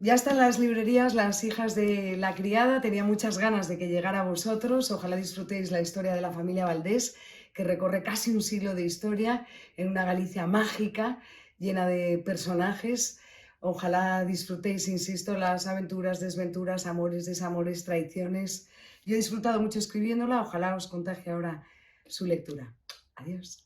Ya están las librerías Las hijas de la criada. Tenía muchas ganas de que llegara a vosotros. Ojalá disfrutéis la historia de la familia Valdés, que recorre casi un siglo de historia en una Galicia mágica, llena de personajes. Ojalá disfrutéis, insisto, las aventuras, desventuras, amores, desamores, traiciones. Yo he disfrutado mucho escribiéndola. Ojalá os contagie ahora su lectura. Adiós.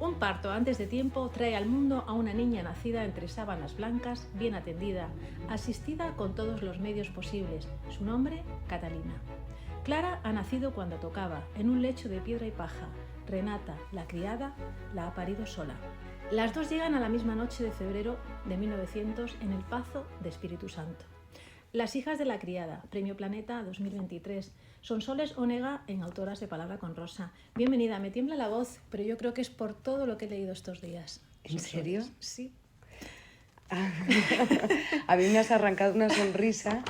Un parto antes de tiempo trae al mundo a una niña nacida entre sábanas blancas, bien atendida, asistida con todos los medios posibles. Su nombre, Catalina. Clara ha nacido cuando tocaba, en un lecho de piedra y paja. Renata, la criada, la ha parido sola. Las dos llegan a la misma noche de febrero de 1900 en el Pazo de Espíritu Santo. Las hijas de la criada, Premio Planeta 2023. Sonsoles Onega en Autoras de Palabra con Rosa. Bienvenida, me tiembla la voz, pero yo creo que es por todo lo que he leído estos días. ¿En serio? Sí. A mí me has arrancado una sonrisa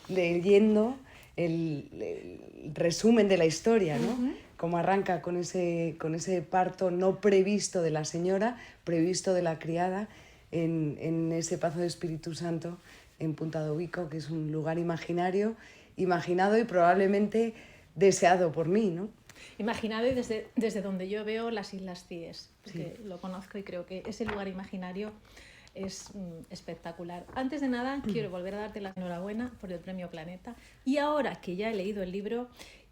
leyendo el resumen de la historia, ¿no? Ujú. Cómo arranca con ese parto no previsto de la señora, previsto de la criada, en ese Pazo de Espíritu Santo, en Punta do Bico, que es un lugar imaginario, imaginado y probablemente deseado por mí, ¿no? Imaginado y desde donde yo veo las Islas Cíes, porque Sí. lo conozco y creo que ese lugar imaginario es espectacular. Antes de nada, quiero volver a darte la enhorabuena por el Premio Planeta. Y ahora que ya he leído el libro,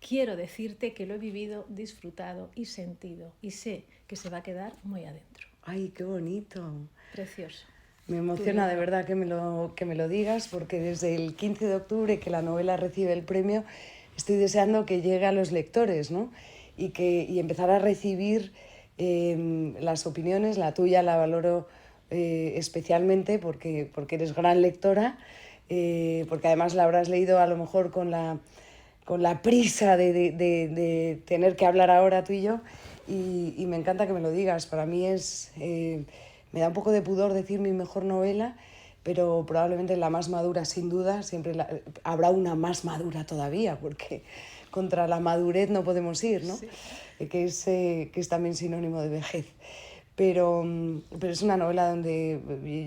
quiero decirte que lo he vivido, disfrutado y sentido. Y sé que se va a quedar muy adentro. ¡Ay, qué bonito! Precioso. Me emociona de verdad que me lo digas, porque desde el 15 de octubre que la novela recibe el premio, estoy deseando que llegue a los lectores, ¿no? Y empezar a recibir las opiniones. La tuya la valoro especialmente porque eres gran lectora, porque además la habrás leído a lo mejor con la prisa de tener que hablar ahora tú y yo, y me encanta que me lo digas. Para mí me da un poco de pudor decir mi mejor novela, pero probablemente la más madura, sin duda. Siempre habrá una más madura todavía, porque contra la madurez no podemos ir, ¿no? Sí. Que es también sinónimo de vejez. Pero es una novela donde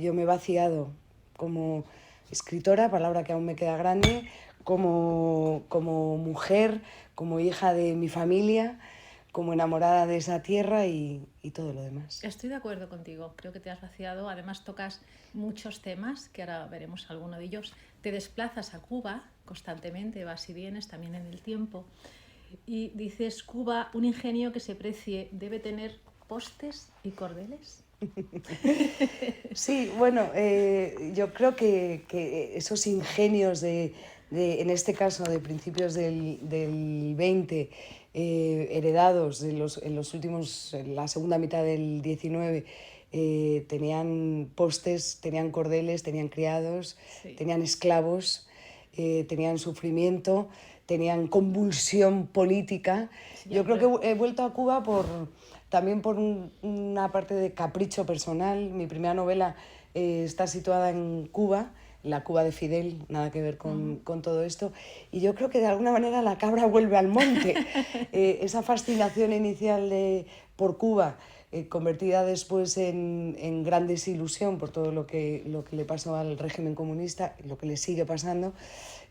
yo me he vaciado como escritora, palabra que aún me queda grande, como mujer, como hija de mi familia, como enamorada de esa tierra y todo lo demás. Estoy de acuerdo contigo, creo que te has vaciado. Además tocas muchos temas, que ahora veremos alguno de ellos. Te desplazas a Cuba constantemente, vas y vienes también en el tiempo. Y dices, Cuba, un ingenio que se precie, debe tener postes y cordeles. Sí, bueno, yo creo que esos ingenios en este caso, de principios del 20, heredados en los últimos, en la segunda mitad del 19, tenían postes, tenían cordeles, tenían criados, Sí. tenían esclavos, tenían sufrimiento, tenían convulsión política. Yo creo que he vuelto a Cuba también por una parte de capricho personal. Mi primera novela está situada en Cuba, la Cuba de Fidel, nada que ver con todo esto. Y yo creo que de alguna manera la cabra vuelve al monte. Esa fascinación inicial por Cuba, convertida después en gran desilusión por todo lo que le pasó al régimen comunista, lo que le sigue pasando,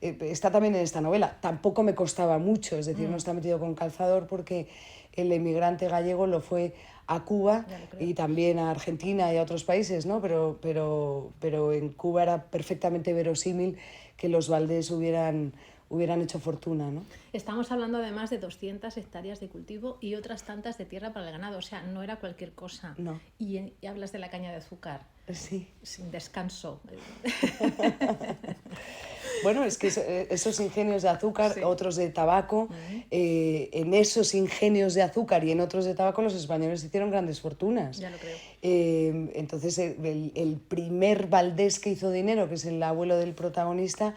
está también en esta novela. Tampoco me costaba mucho, es decir, no está metido con calzador, porque el emigrante gallego lo fue a Cuba y también a Argentina y a otros países, ¿no? Pero en Cuba era perfectamente verosímil que los Valdés hubieran hecho fortuna, ¿no? Estamos hablando además de 200 hectáreas de cultivo y otras tantas de tierra para el ganado, o sea, no era cualquier cosa. No. Y hablas de la caña de azúcar. Sí. Sin descanso. Bueno, es que esos ingenios de azúcar, Sí. otros de tabaco, en esos ingenios de azúcar y en otros de tabaco los españoles hicieron grandes fortunas. Ya lo creo. Entonces, el primer Valdés que hizo dinero, que es el abuelo del protagonista,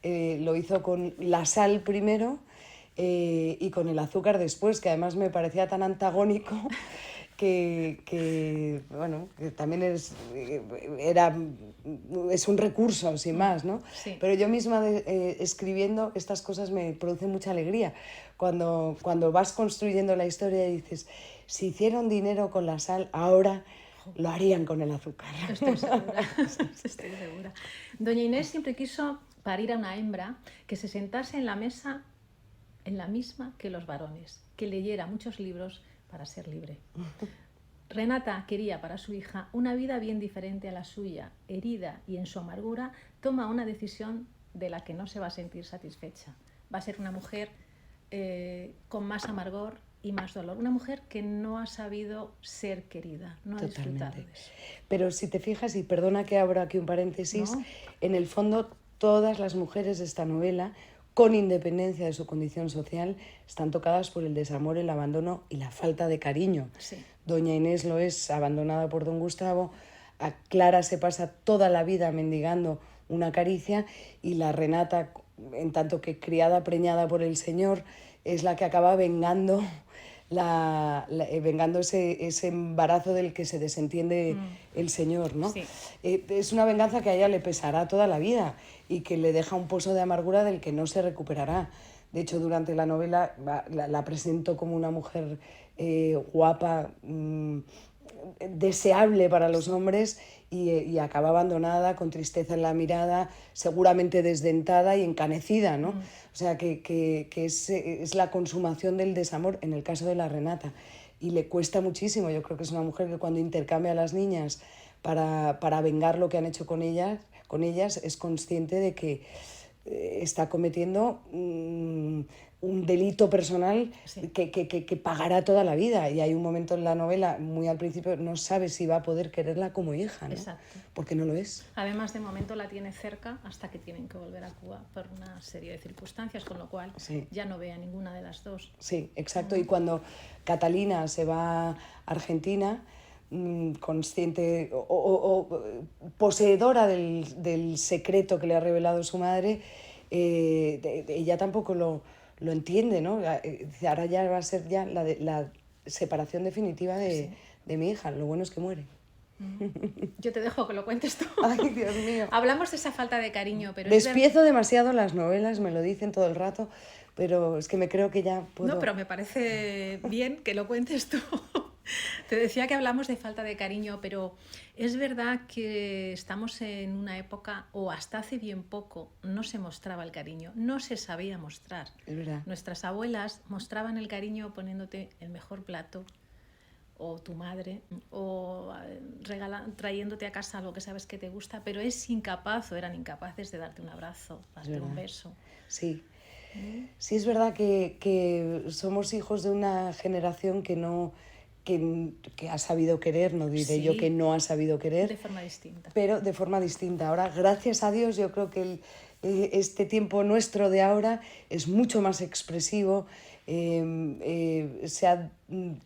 lo hizo con la sal primero y con el azúcar después, que además me parecía tan antagónico bueno, que también es un recurso, sin más, ¿no? Sí. Pero yo misma escribiendo estas cosas me producen mucha alegría. Cuando vas construyendo la historia y dices, si hicieron dinero con la sal, ahora lo harían con el azúcar. Estoy segura, estoy segura. Doña Inés siempre quiso parir a una hembra que se sentase en la mesa en la misma que los varones, que leyera muchos libros para ser libre. Renata quería para su hija una vida bien diferente a la suya. Herida y en su amargura, toma una decisión de la que no se va a sentir satisfecha. Va a ser una mujer con más amargor y más dolor. Una mujer que no ha sabido ser querida, no ha disfrutado de eso. Pero si te fijas, y perdona que abra aquí un paréntesis, ¿No? en el fondo todas las mujeres de esta novela, con independencia de su condición social, están tocadas por el desamor, el abandono y la falta de cariño. Sí. Doña Inés lo es, abandonada por don Gustavo. A Clara se pasa toda la vida mendigando una caricia, y la Renata, en tanto que criada preñada por el señor, es la que acaba vengando vengando ese embarazo del que se desentiende el señor, ¿no? Sí. Es una venganza que a ella le pesará toda la vida y que le deja un pozo de amargura del que no se recuperará. De hecho, durante la novela la presento como una mujer guapa, deseable para los hombres, y acaba abandonada, con tristeza en la mirada, seguramente desdentada y encanecida, ¿no? O sea, que es la consumación del desamor en el caso de la Renata. Y le cuesta muchísimo. Yo creo que es una mujer que cuando intercambia a las niñas para vengar lo que han hecho con ellas, es consciente de que está cometiendo un delito personal, Sí. que pagará toda la vida. Y hay un momento en la novela, muy al principio, no sabe si va a poder quererla como hija, ¿no? Exacto. Porque no lo es. Además, de momento la tiene cerca hasta que tienen que volver a Cuba por una serie de circunstancias, con lo cual Sí. ya no ve a ninguna de las dos. Sí, exacto. Y cuando Catalina se va a Argentina, consciente o poseedora del secreto que le ha revelado su madre, ella tampoco lo entiende, ¿no? Ahora ya va a ser ya la separación definitiva de mi hija. Lo bueno es que muere. Yo te dejo que lo cuentes tú. Ay, Dios mío. Hablamos de esa falta de cariño, pero Despiezo demasiado las novelas, me lo dicen todo el rato, pero es que me creo que ya puedo... No, pero me parece bien que lo cuentes tú. Te decía que hablamos de falta de cariño, pero es verdad que estamos en una época, o hasta hace bien poco, no se mostraba el cariño, no se sabía mostrar. Es verdad. Nuestras abuelas mostraban el cariño poniéndote el mejor plato, o tu madre, o trayéndote a casa algo que sabes que te gusta, pero eran incapaces de darte un abrazo, darte un beso. Sí. Sí, es verdad que somos hijos de una generación que ha sabido querer, no diré yo que no ha sabido querer. De forma distinta. Pero de forma distinta. Ahora, gracias a Dios, yo creo que este tiempo nuestro de ahora es mucho más expresivo. Se han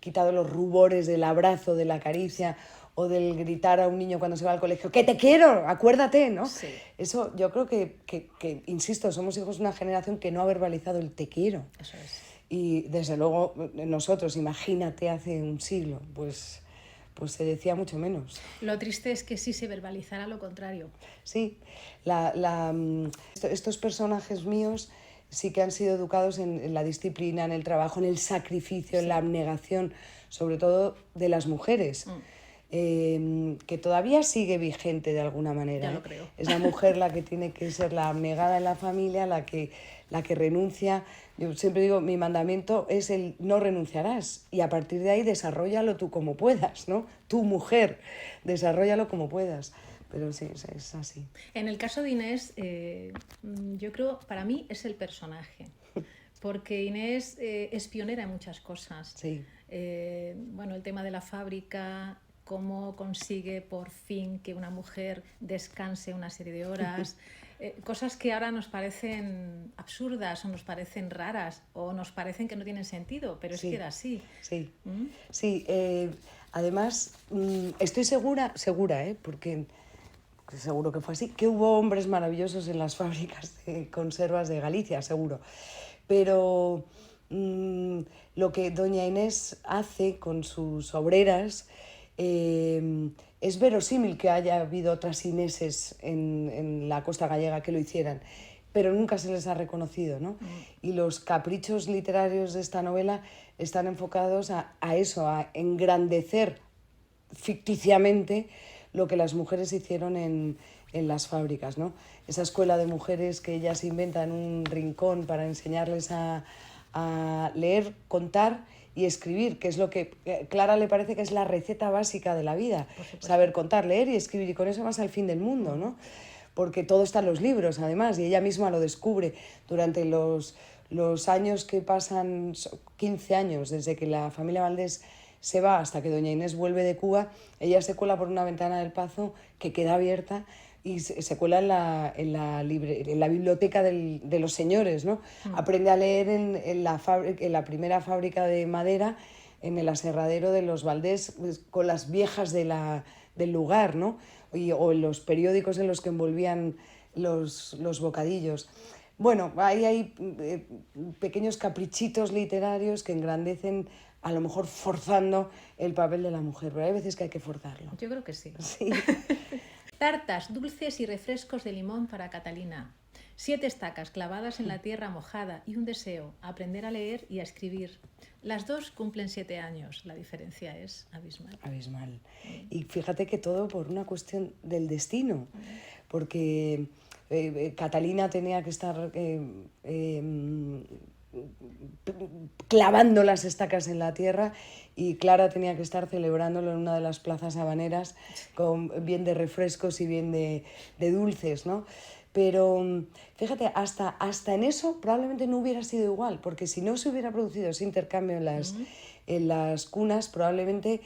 quitado los rubores del abrazo, de la caricia, o del gritar a un niño cuando se va al colegio, ¡que te quiero! ¡Acuérdate! ¿no? Sí. Eso yo creo que, insisto, somos hijos de una generación que no ha verbalizado el te quiero. Eso es. Y desde luego nosotros, imagínate hace un siglo, pues se decía mucho menos. Lo triste es que sí se verbalizara lo contrario. Sí, estos personajes míos sí que han sido educados en la disciplina, en el trabajo, en el sacrificio, en la abnegación, sobre todo de las mujeres. Que todavía sigue vigente de alguna manera. Ya lo creo. Es la mujer la que tiene que ser la abnegada en la familia, la que renuncia. Yo siempre digo, mi mandamiento es el no renunciarás, y a partir de ahí desarróllalo tú como puedas, ¿no? Tu mujer, desarróllalo como puedas. Pero sí, es así. En el caso de Inés, yo creo, para mí es el personaje, porque Inés es pionera en muchas cosas. Sí. Bueno, el tema de la fábrica, cómo consigue por fin que una mujer descanse una serie de horas, cosas que ahora nos parecen absurdas o nos parecen raras o nos parecen que no tienen sentido, pero es que era así. Sí, sí. Además, estoy segura, porque seguro que fue así, que hubo hombres maravillosos en las fábricas de conservas de Galicia, seguro. Pero lo que doña Inés hace con sus obreras, es verosímil que haya habido otras Ineses en la costa gallega que lo hicieran, pero nunca se les ha reconocido, ¿no? Y los caprichos literarios de esta novela están enfocados a eso, a engrandecer ficticiamente lo que las mujeres hicieron en las fábricas, ¿no? Esa escuela de mujeres que ellas inventan en un rincón para enseñarles a leer, contar y escribir, que es lo que Clara le parece que es la receta básica de la vida, saber contar, leer y escribir, y con eso vas al fin del mundo, ¿no? Porque todo está en los libros, además, y ella misma lo descubre durante los años que pasan, 15 años, desde que la familia Valdés se va hasta que doña Inés vuelve de Cuba. Ella se cuela por una ventana del Pazo que queda abierta y se cuela en la biblioteca de los señores, ¿no? Aprende a leer en la primera fábrica de madera, en el aserradero de los Valdés, pues, con las viejas del lugar, ¿no? O en los periódicos en los que envolvían los bocadillos. Bueno, ahí hay pequeños caprichitos literarios que engrandecen, a lo mejor forzando el papel de la mujer, pero hay veces que hay que forzarlo. Yo creo que sí. Sí. Tartas, dulces y refrescos de limón para Catalina. 7 estacas clavadas en la tierra mojada y un deseo, aprender a leer y a escribir. Las dos cumplen 7 años, la diferencia es abismal. Abismal. Y fíjate que todo por una cuestión del destino, porque Catalina tenía que estar clavando las estacas en la tierra y Clara tenía que estar celebrándolo en una de las plazas habaneras, con bien de refrescos y bien de dulces, ¿no? Pero fíjate, hasta en eso probablemente no hubiera sido igual, porque si no se hubiera producido ese intercambio en las cunas, probablemente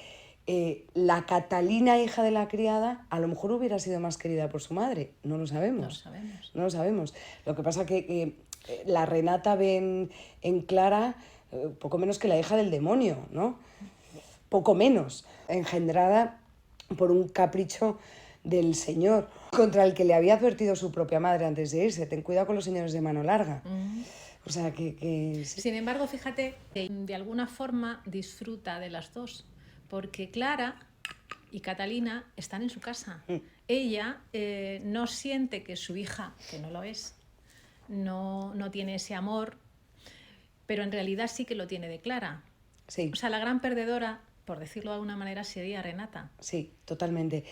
la Catalina, hija de la criada, a lo mejor hubiera sido más querida por su madre. No lo sabemos. No lo sabemos. Lo que pasa que la Renata ve en Clara poco menos que la hija del demonio, ¿no? Poco menos, engendrada por un capricho del señor, contra el que le había advertido su propia madre antes de irse: ten cuidado con los señores de mano larga. O sea que sí. Sin embargo, fíjate que de alguna forma disfruta de las dos, porque Clara y Catalina están en su casa. Ella no siente que su hija, que no lo es, no tiene ese amor, pero en realidad sí que lo tiene de Clara. Sí. O sea, la gran perdedora, por decirlo de alguna manera, sería Renata. Sí, totalmente.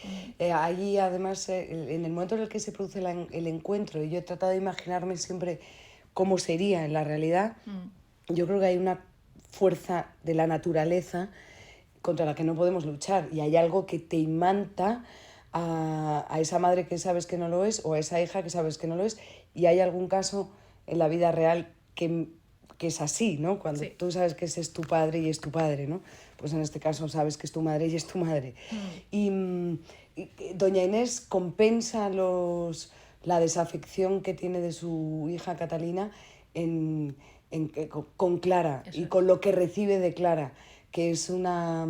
Allí, además, en el momento en el que se produce el encuentro, y yo he tratado de imaginarme siempre cómo sería en la realidad, yo creo que hay una fuerza de la naturaleza contra la que no podemos luchar, y hay algo que te imanta a esa madre que sabes que no lo es, o a esa hija que sabes que no lo es, y hay algún caso en la vida real que es así, ¿no? Cuando sí. Tú sabes que ese es tu padre y es tu padre, ¿no? Pues en este caso sabes que es tu madre y es tu madre. Y doña Inés compensa la desafección que tiene de su hija Catalina con Clara. Eso y con lo que recibe de Clara, que es una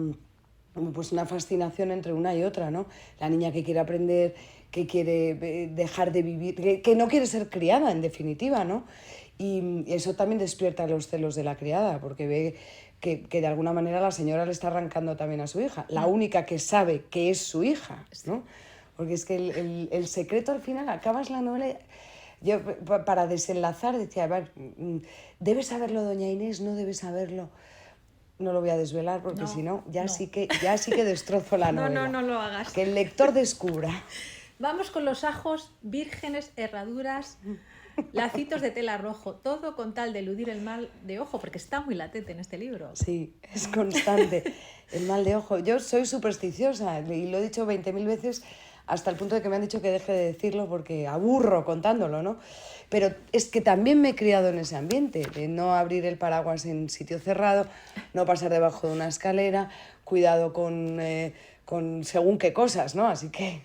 fascinación entre una y otra, ¿no? La niña que quiere aprender, que quiere dejar de vivir, que no quiere ser criada, en definitiva, ¿no? Y eso también despierta los celos de la criada, porque ve que de alguna manera la señora le está arrancando también a su hija, la única que sabe que es su hija, ¿no? Porque es que el secreto, al final, acabas la novela. Yo, para desenlazar, decía: a ver, ¿debe saberlo doña Inés? ¿No debe saberlo? No lo voy a desvelar, porque si no, ya sí que destrozo la novela. No lo hagas. Que el lector descubra. Vamos con los ajos vírgenes, herraduras, lacitos de tela rojo, todo con tal de eludir el mal de ojo, porque está muy latente en este libro. Sí, es constante el mal de ojo. Yo soy supersticiosa y lo he dicho 20.000 veces, hasta el punto de que me han dicho que deje de decirlo porque aburro contándolo, ¿no? Pero es que también me he criado en ese ambiente, de no abrir el paraguas en sitio cerrado, no pasar debajo de una escalera, cuidado con según qué cosas, ¿no? Así que...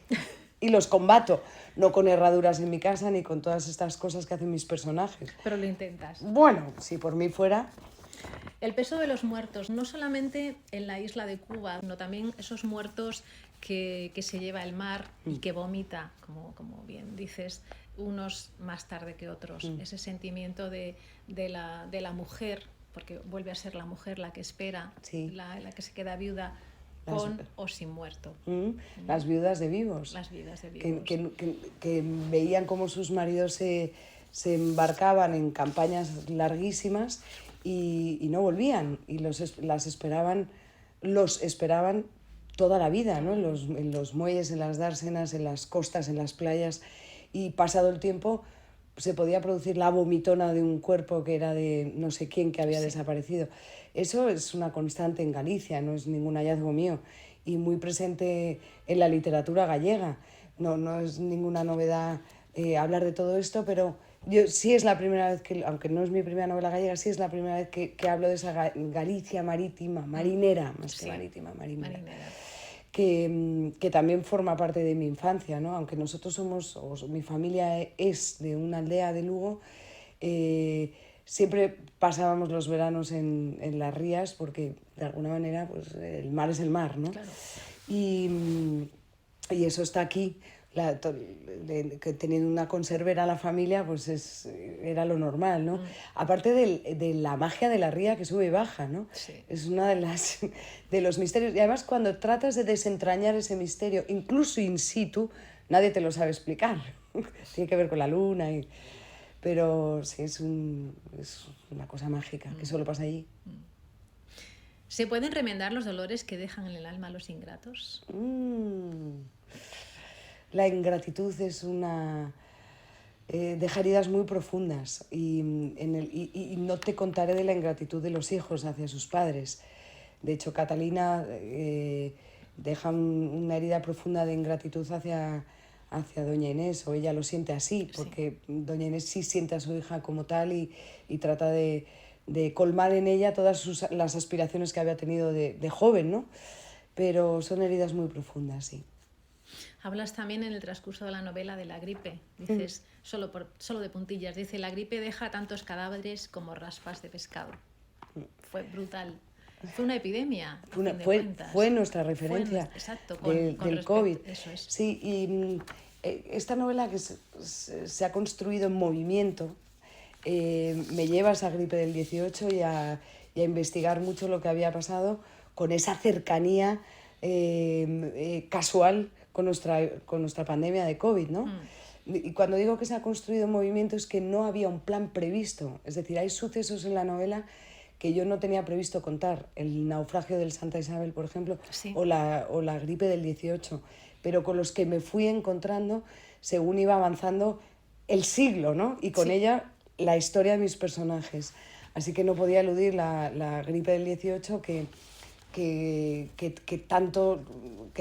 Y los combato, no con herraduras en mi casa ni con todas estas cosas que hacen mis personajes. Pero lo intentas. Bueno, si por mí fuera... El peso de los muertos, no solamente en la isla de Cuba, sino también esos muertos que se lleva el mar y que vomita, como bien dices, unos más tarde que otros. Ese sentimiento de la mujer porque vuelve a ser la mujer la que espera, Sí. la que se queda viuda Las- con o sin muerto. Las viudas de vivos. Las viudas de vivos. Que veían cómo sus maridos se embarcaban en campañas larguísimas y no volvían, y los esperaban toda la vida, ¿no? En los muelles, en las dársenas, en las costas, en las playas, y pasado el tiempo se podía producir la vomitona de un cuerpo que era de no sé quién que había desaparecido. Eso es una constante en Galicia, no es ningún hallazgo mío, y muy presente en la literatura gallega. No es ninguna novedad hablar de todo esto, pero yo sí es la primera vez que, aunque no es mi primera novela gallega, sí es la primera vez que hablo de esa Galicia marítima, marinera, más que marítima, marinera. Que también forma parte de mi infancia, ¿no? Aunque nosotros mi familia es de una aldea de Lugo, siempre pasábamos los veranos en las rías, porque de alguna manera pues, el mar es el mar, ¿no? Claro. Y eso está aquí. Que teniendo una conservera la familia, pues era lo normal, ¿no? Aparte de la magia de la ría que sube y baja, ¿no? Sí. Es una de los misterios. Y además cuando tratas de desentrañar ese misterio, incluso in situ, nadie te lo sabe explicar. Tiene que ver con la luna. Pero sí, es una cosa mágica, que solo pasa allí. ¿Se pueden remendar los dolores que dejan en el alma los ingratos? La ingratitud es deja heridas muy profundas y no te contaré de la ingratitud de los hijos hacia sus padres. De hecho, Catalina deja una herida profunda de ingratitud hacia doña Inés, o ella lo siente así, porque doña Inés sí siente a su hija como tal y trata de colmar en ella todas las aspiraciones que había tenido de joven, ¿no? Pero son heridas muy profundas, sí. Hablas también en el transcurso de la novela de la gripe. Dices, solo de puntillas, dice, la gripe deja tantos cadáveres como raspas de pescado. Fue brutal. Fue una epidemia, fue nuestra referencia exacto, del COVID. Eso es. Sí, y esta novela que se ha construido en movimiento me lleva a esa gripe del 18 y a investigar mucho lo que había pasado con esa cercanía casual con nuestra pandemia de COVID, ¿no? Y cuando digo que se ha construido en movimiento es que no había un plan previsto. Es decir, hay sucesos en la novela que yo no tenía previsto contar. El naufragio del Santa Isabel, por ejemplo, sí. o la gripe del 18, pero con los que me fui encontrando según iba avanzando el siglo, ¿no? Y con ella la historia de mis personajes. Así que no podía eludir la gripe del 18 que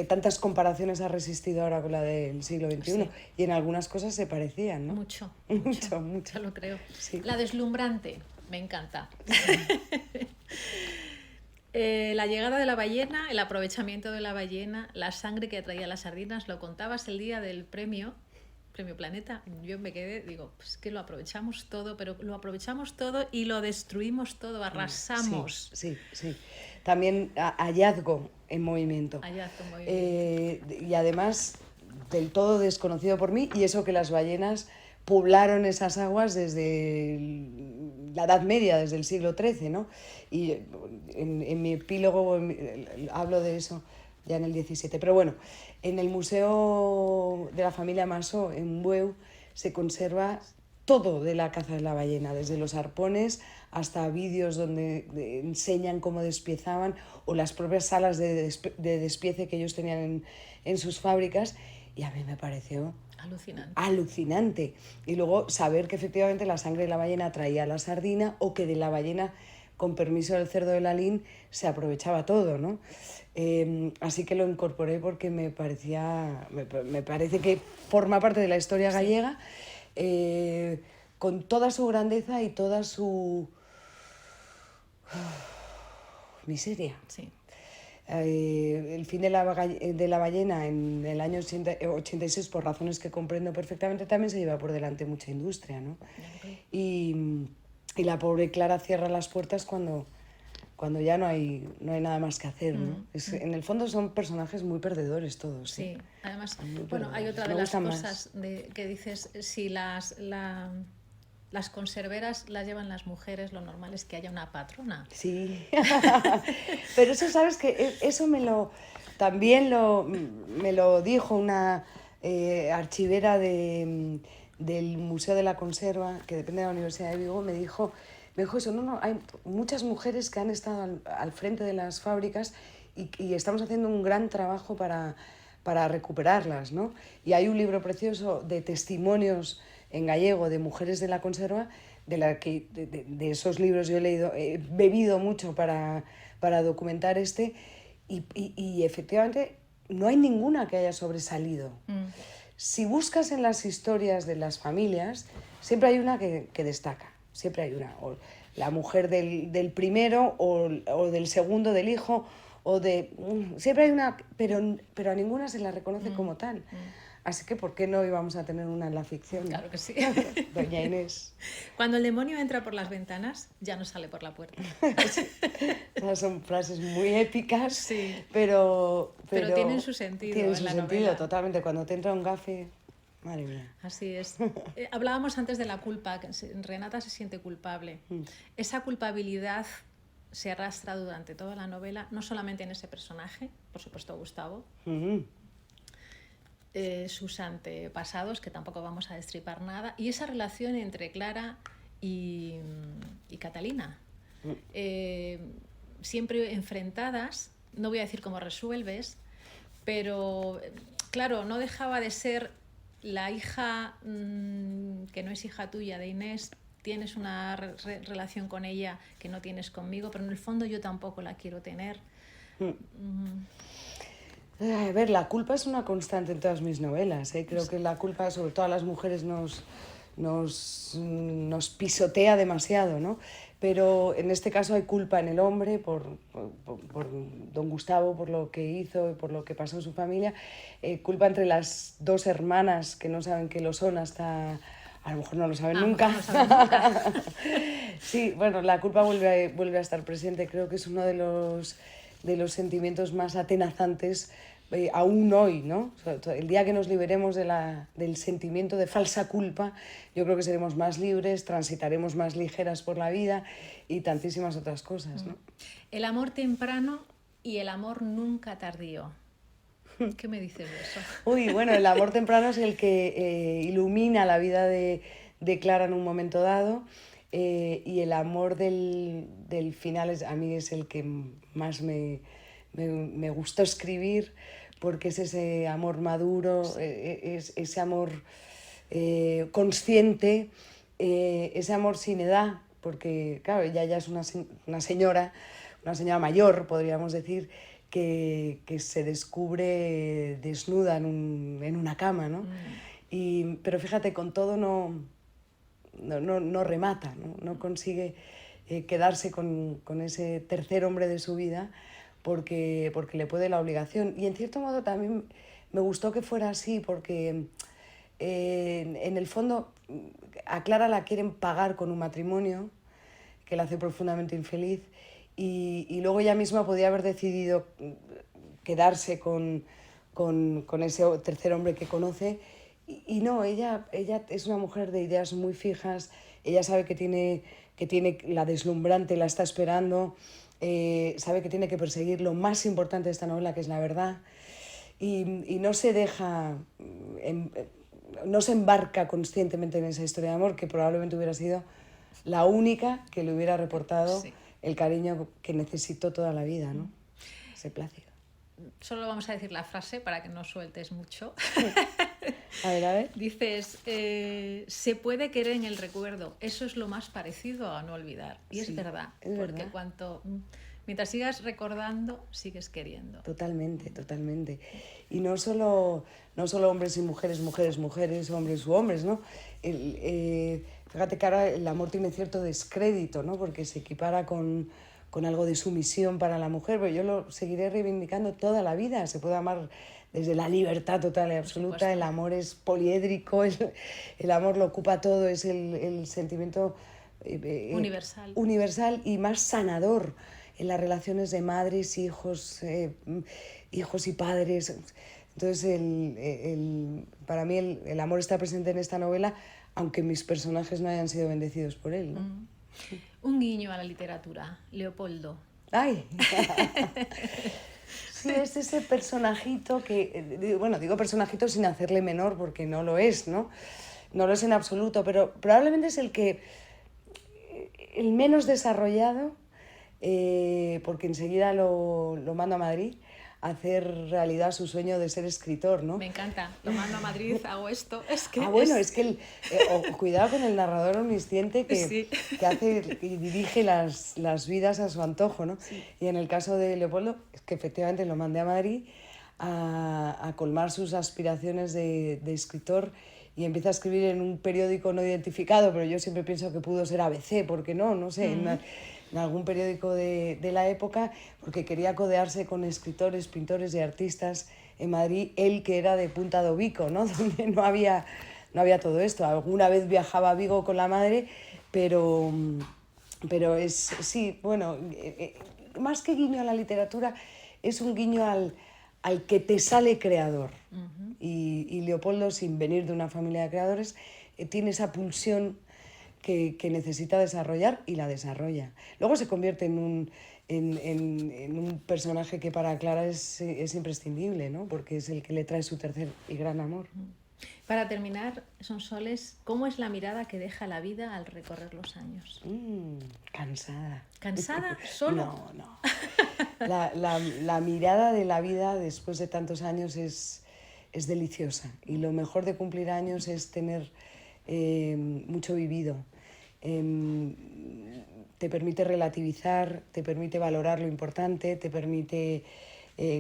tantas comparaciones ha resistido ahora con la del siglo XXI. Sí. Y en algunas cosas se parecían, ¿no? Mucho. Mucho. Lo creo. Sí. La deslumbrante, me encanta. La llegada de la ballena, el aprovechamiento de la ballena, la sangre que atraía las sardinas, lo contabas el día del premio Planeta. Yo me quedé, digo, pues que lo aprovechamos todo, pero lo aprovechamos todo y lo destruimos todo, arrasamos. Sí. También hallazgo en movimiento. Y además del todo desconocido por mí, y eso que las ballenas poblaron esas aguas desde la Edad Media, desde el siglo XIII, ¿no? Y en mi epílogo hablo de eso ya en el 17. Pero bueno, en el Museo de la Familia Masó, en Bueu, se conserva todo de la caza de la ballena, desde los arpones hasta vídeos donde enseñan cómo despiezaban, o las propias salas de despiece que ellos tenían en sus fábricas, y a mí me pareció alucinante. Y luego saber que efectivamente la sangre de la ballena traía la sardina, o que de la ballena, con permiso del cerdo de Lalín, se aprovechaba todo, ¿no? Así que lo incorporé porque me parece que forma parte de la historia gallega, con toda su grandeza y toda su miseria. Sí. El fin de la ballena en el año 86, por razones que comprendo perfectamente, también se lleva por delante mucha industria, ¿no? Y la pobre Clara cierra las puertas cuando ya no hay nada más que hacer, ¿no? En el fondo son personajes muy perdedores todos. Sí, además, bueno, hay otra de las cosas que dices, si la las conserveras las llevan las mujeres, lo normal es que haya una patrona. Sí, pero eso, ¿sabes que eso me lo dijo una archivera del Museo de la Conserva, que depende de la Universidad de Vigo, me dijo eso, no, hay muchas mujeres que han estado al frente de las fábricas y estamos haciendo un gran trabajo para recuperarlas, ¿no? Y hay un libro precioso de testimonios en gallego de mujeres de la conserva, de esos libros yo he leído, he bebido mucho para documentar y efectivamente no hay ninguna que haya sobresalido. Si buscas en las historias de las familias, siempre hay una que destaca, siempre hay una, o la mujer del primero o del segundo del hijo, siempre hay una, pero a ninguna se la reconoce como tal. Así que, ¿por qué no íbamos a tener una en la ficción? Claro que sí. Doña Inés. Cuando el demonio entra por las ventanas, ya no sale por la puerta. Sí. Esas son frases muy épicas, sí. pero tienen su sentido. Tienen su sentido, novela. Totalmente. Cuando te entra un gafe, madre mía. Así es. Hablábamos antes de la culpa, que Renata se siente culpable. Esa culpabilidad se arrastra durante toda la novela, no solamente en ese personaje, por supuesto Gustavo, sus antepasados, que tampoco vamos a destripar nada, y esa relación entre Clara y Catalina. Siempre enfrentadas, no voy a decir cómo resuelves, pero claro, no dejaba de ser la hija que no es hija tuya de Inés. Tienes una relación con ella que no tienes conmigo, pero en el fondo yo tampoco la quiero tener. A ver, la culpa es una constante en todas mis novelas, ¿eh? Creo que la culpa, sobre todo a las mujeres, nos pisotea demasiado, ¿no? Pero en este caso hay culpa en el hombre por don Gustavo, por lo que hizo y por lo que pasó en su familia. Culpa entre las dos hermanas que no saben que lo son hasta... A lo mejor no lo saben nunca. No saben nunca. Sí, bueno, la culpa vuelve a estar presente. Creo que es uno de los sentimientos más atenazantes aún hoy, ¿no? O sea, el día que nos liberemos del sentimiento de falsa culpa, yo creo que seremos más libres, transitaremos más ligeras por la vida y tantísimas otras cosas, ¿no? El amor temprano y el amor nunca tardío. ¿Qué me dices de eso? Uy, bueno, el amor temprano es el que ilumina la vida de Clara en un momento dado, y el amor del final a mí es el que más me gustó escribir, porque es ese amor maduro, es ese amor consciente, ese amor sin edad, porque claro, ella ya es una señora mayor, podríamos decir, que se descubre desnuda en una cama, ¿no? Pero fíjate, con todo no remata, no consigue quedarse con ese tercer hombre de su vida porque le puede la obligación. Y en cierto modo también me gustó que fuera así, porque en el fondo a Clara la quieren pagar con un matrimonio que la hace profundamente infeliz, y luego ella misma podía haber decidido quedarse con ese tercer hombre que conoce, y no, ella es una mujer de ideas muy fijas. Ella sabe que tiene la deslumbrante, la está esperando, sabe que tiene que perseguir lo más importante de esta novela, que es la verdad, y no se deja, no se embarca conscientemente en esa historia de amor, que probablemente hubiera sido la única que le hubiera reportado el cariño que necesitó toda la vida, ¿no? Ese Plácido. Solo vamos a decir la frase para que no sueltes mucho. A ver. Dices, se puede querer en el recuerdo. Eso es lo más parecido a no olvidar. Y sí, es verdad, porque mientras sigas recordando, sigues queriendo. Totalmente. Y no solo hombres y mujeres, hombres u hombres, ¿no? Fíjate que ahora el amor tiene cierto descrédito, ¿no? Porque se equipara con algo de sumisión para la mujer, pero yo lo seguiré reivindicando toda la vida. Se puede amar desde la libertad total y absoluta. El amor es poliédrico, el amor lo ocupa todo, es el sentimiento universal y más sanador en las relaciones de madres, hijos y padres. Entonces, para mí el amor está presente en esta novela aunque mis personajes no hayan sido bendecidos por él, ¿no? Un guiño a la literatura, Leopoldo. ¡Ay! Sí, es ese personajito que, bueno, digo personajito sin hacerle menor porque no lo es, ¿no? No lo es en absoluto, pero probablemente es el menos desarrollado, porque enseguida lo mando a Madrid a hacer realidad su sueño de ser escritor, ¿no? Me encanta, lo mando a Madrid, hago esto, es que... Es que cuidado con el narrador omnisciente que, Sí. que dirige las vidas a su antojo, ¿no? Sí. Y en el caso de Leopoldo, es que efectivamente lo mandé a Madrid a colmar sus aspiraciones de escritor y empieza a escribir en un periódico no identificado, pero yo siempre pienso que pudo ser ABC, porque no sé, en algún periódico de la época, porque quería codearse con escritores, pintores y artistas en Madrid, él que era de Punta de Ubico, ¿no? Donde no había todo esto. Alguna vez viajaba a Vigo con la madre, pero sí, bueno, más que guiño a la literatura, es un guiño al que te sale creador. Y Leopoldo, sin venir de una familia de creadores, tiene esa pulsión que necesita desarrollar y la desarrolla. Luego se convierte en un personaje que para Clara es imprescindible, ¿no? Porque es el que le trae su tercer y gran amor. Para terminar, Sonsoles, ¿cómo es la mirada que deja la vida al recorrer los años? Cansada. ¿Cansada? ¿Solo? No. La mirada de la vida después de tantos años es deliciosa. Y lo mejor de cumplir años es tener mucho vivido. Te permite relativizar, te permite valorar lo importante, te permite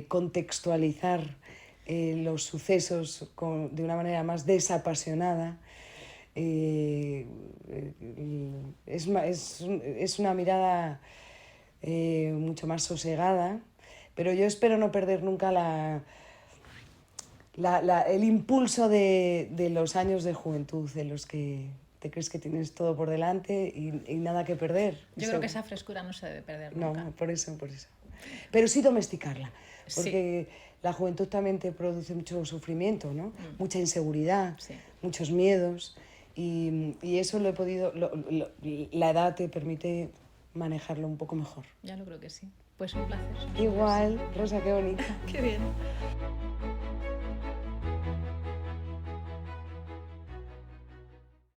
contextualizar los sucesos de una manera más desapasionada. Es una mirada mucho más sosegada, pero yo espero no perder nunca el impulso de los años de juventud, de los que te crees que tienes todo por delante y nada que perder. Yo creo que esa frescura no se debe perder nunca. No, por eso. Pero sí domesticarla, porque la juventud también te produce mucho sufrimiento, ¿no? Mucha inseguridad, muchos miedos, y eso lo he podido... la edad te permite manejarlo un poco mejor. Ya lo creo que sí. Pues un placer. Igual, Rosa, qué bonita. Qué bien.